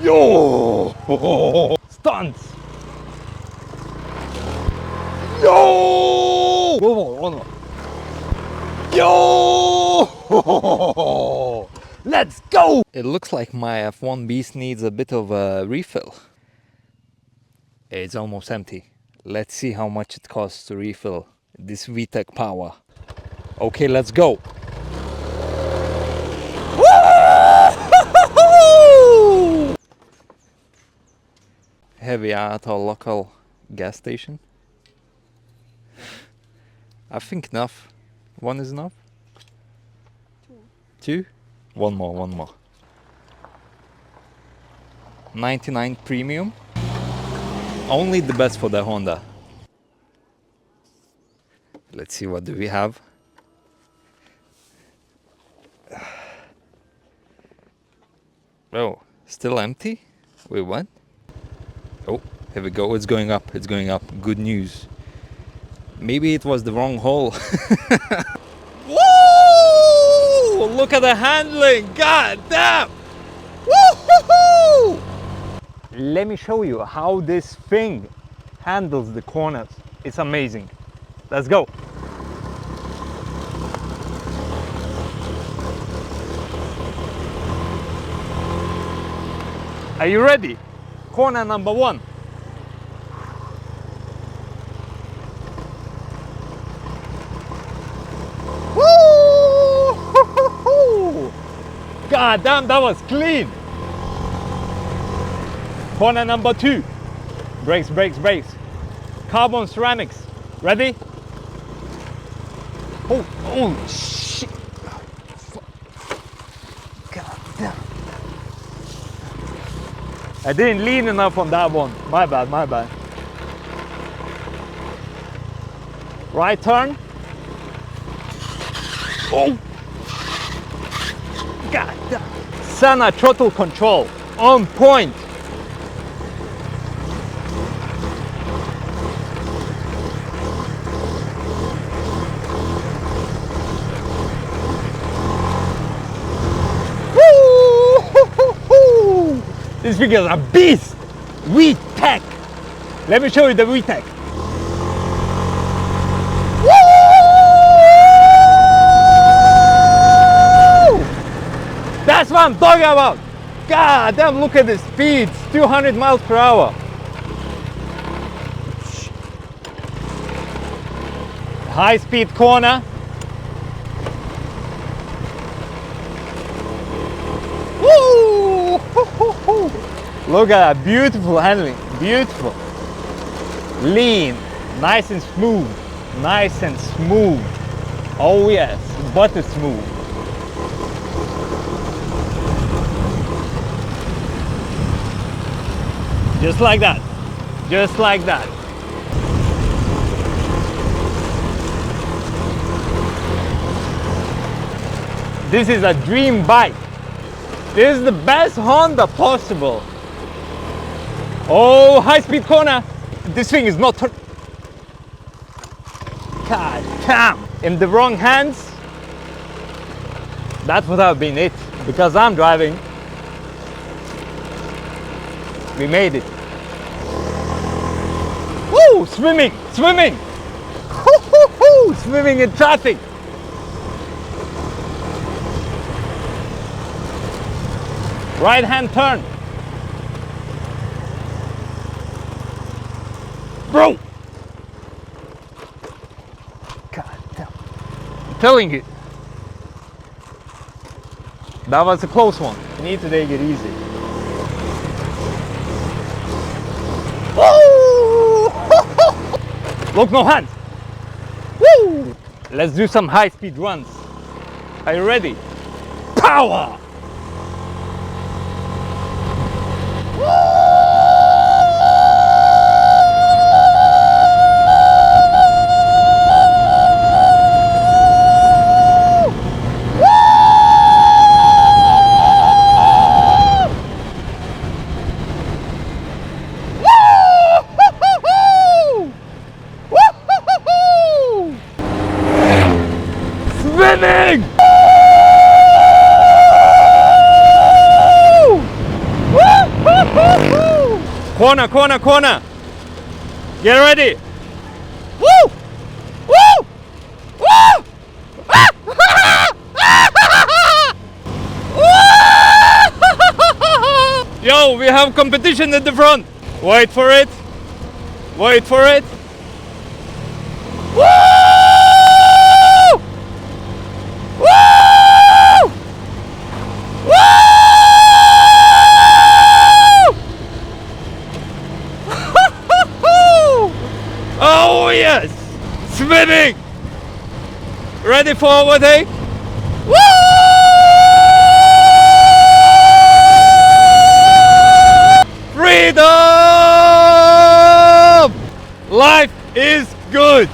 Yo! Stunts! Yo! One more. Yo! Let's go! It looks like my F1 Beast needs a bit of a refill. It's almost empty. Let's see how much it costs to refill this VTEC power. Okay, let's go. Here we are at our local gas station. I think enough. One is enough? Two? One more. 99 premium. Only the best for the Honda. Let's see, what do we have? Oh, still empty? Wait, what? Oh, here we go. It's going up. Good news. Maybe it was the wrong hole. Woo! Look at the handling. God damn! Woo-hoo-hoo! Let me show you how this thing handles the corners. It's amazing. Let's go. Are you ready? Corner number one. Woo! God damn, that was clean. Corner number two. Brakes. Carbon ceramics. Ready? Oh shit. God damn. I didn't lean enough on that one. My bad. Right turn. Oh! God damn. Sana throttle control. On point. Woo! These figures are beast! VTEC! Let me show you the VTEC. Woo! That's what I'm talking about! God damn, look at the speeds! 200 miles per hour. High speed corner. Woo! Look at that, beautiful handling, beautiful. Lean, nice and smooth. Oh yes, butter smooth. Just like that. This is a dream bike. This is the best Honda possible. Oh, high speed corner. This thing is not God damn. In the wrong hands, that would have been it. Because I'm driving. We made it. Woo! Swimming! Woo-hoo-hoo! Swimming in traffic. Right hand turn. Bro! God damn. I'm telling you. That was a close one. You need to take it easy. Woo! Look, no hands. Woo! Let's do some high speed runs. Are you ready? Power! Swimming! Corner, corner, corner! Get ready! Woo! Woo! Woo! Yo, we have competition at the front. Wait for it. Wait for it. Woo! Woo! Woo! Oh yes! Swimming! Ready for overtake? Woo! Freedom! Life is good!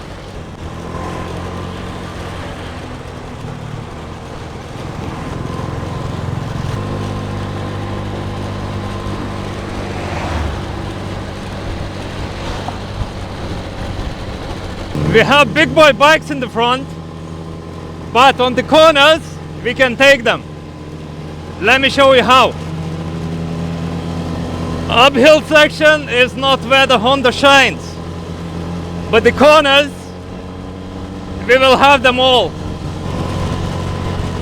We have big boy bikes in the front, but on the corners we can take them. Let me show you how. Uphill section is not where the Honda shines, but the corners we will have them all.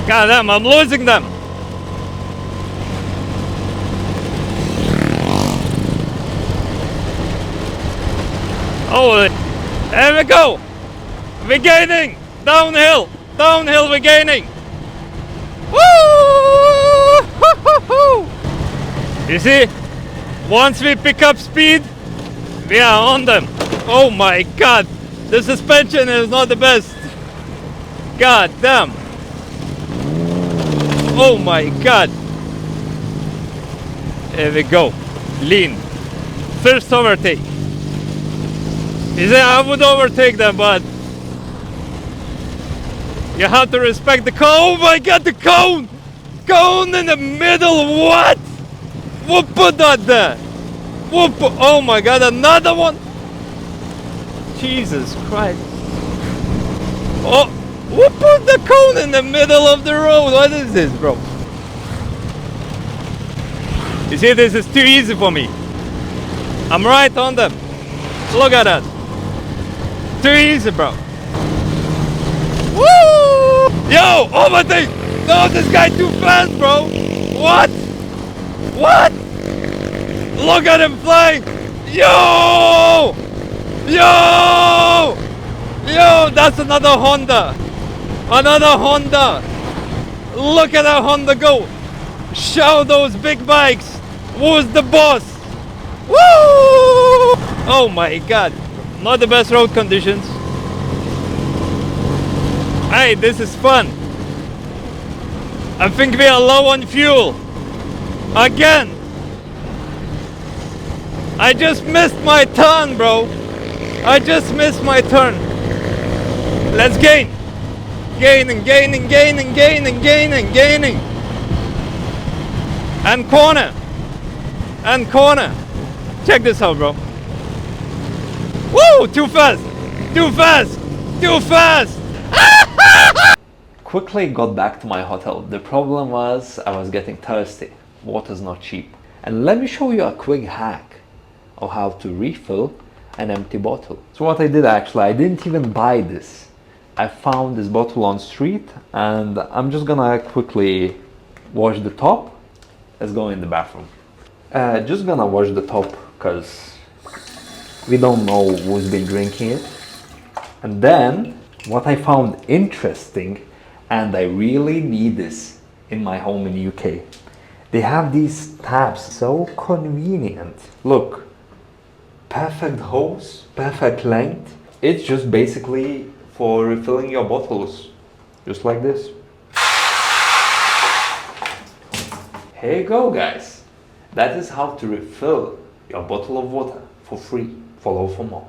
God damn, I'm losing them. Oh, there we go. We're gaining. Downhill. Downhill we're gaining. Woo! You see, once we pick up speed, we are on them. Oh my God. The suspension is not the best. God damn. Oh my God. Here we go. Lean. First overtake. You see, I would overtake them, but you have to respect the cone. Oh my God, the cone! Cone in the middle, what? Who put that there? Who put, oh my God, another one? Jesus Christ. Oh, who put the cone in the middle of the road? What is this, bro? You see, this is too easy for me. I'm right on them. Look at that. Too easy, bro. Woo! Yo, overtake! No, this guy too fast, bro. What? What? Look at him flying. Yo! Yo! Yo, that's another Honda. Another Honda. Look at that Honda go. Show those big bikes. Who's the boss? Woo! Oh my God. Not the best road conditions. Hey, this is fun. I think we are low on fuel. Again. I just missed my turn, bro. I just missed my turn. Let's gain. Gaining, gaining, gaining, gaining, gaining, gaining. And corner. And corner. Check this out, bro. Woo! Too fast! Too fast! Too fast! Quickly got back to my hotel. The problem was I was getting thirsty. Water's not cheap. And let me show you a quick hack of how to refill an empty bottle. So what I did actually, I didn't even buy this. I found this bottle on street and I'm just gonna quickly wash the top. Let's go in the bathroom. Just gonna wash the top because we don't know who's been drinking it. And then what I found interesting, and I really need this in my home in UK, they have these tabs, so convenient. Look, perfect hose, perfect length. It's just basically for refilling your bottles, just like this. Here you go, guys. That is how to refill your bottle of water for free. Follow for more.